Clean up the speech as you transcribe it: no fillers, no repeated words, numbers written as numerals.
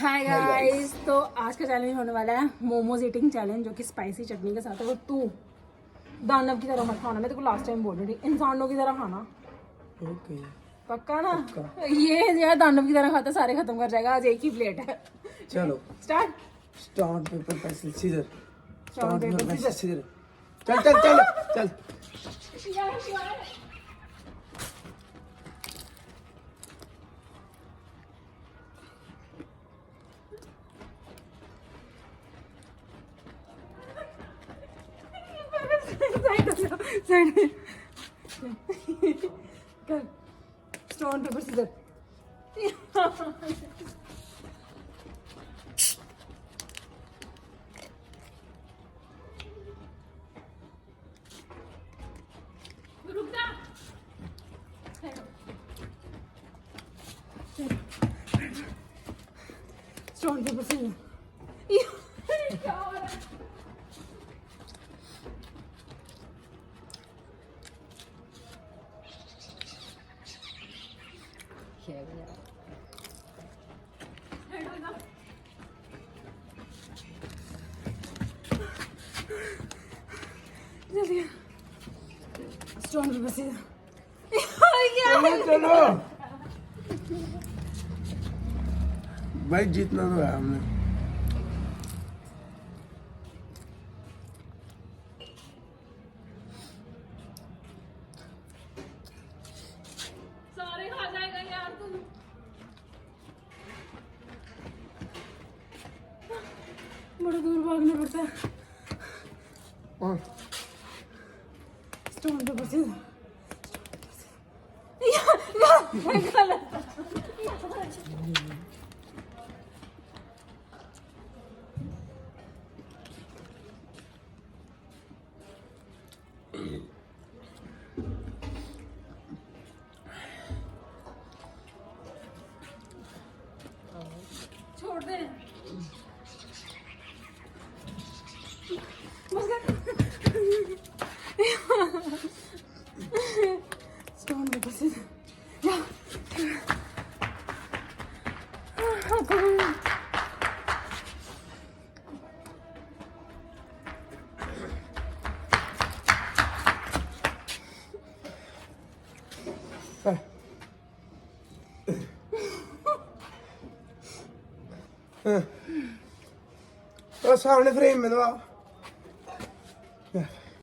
Hi guys, तो आज का चैलेंज होने वाला है मोमोज ईटिंग चैलेंज, जो कि स्पाइसी चटनी के साथ है। वो तू दानव की तरह मत खाना, मैं तेरे को लास्ट टाइम बोल रही थी, इंसानों की तरह खाना। ओके पक्का ना? ये यार दानव की तरह खाता सारे खत्म कर जाएगा। आज एक ही प्लेट है। चलो start paper pencil scissor. Start paper pencil scissor. चल चल चल चल। Stone paper scissor. Stone paper scissor. Stone paper scissor. चलो चलो भाई, जीतना तो है हमने। सारे खा जाएगा यार तुम। बड़ा दूर भागना पड़ता है। और स्टोन पेपर सीजर। छोड़ दे स्टोन पेपर सीजर। तो सामने फ्रेम में दबा।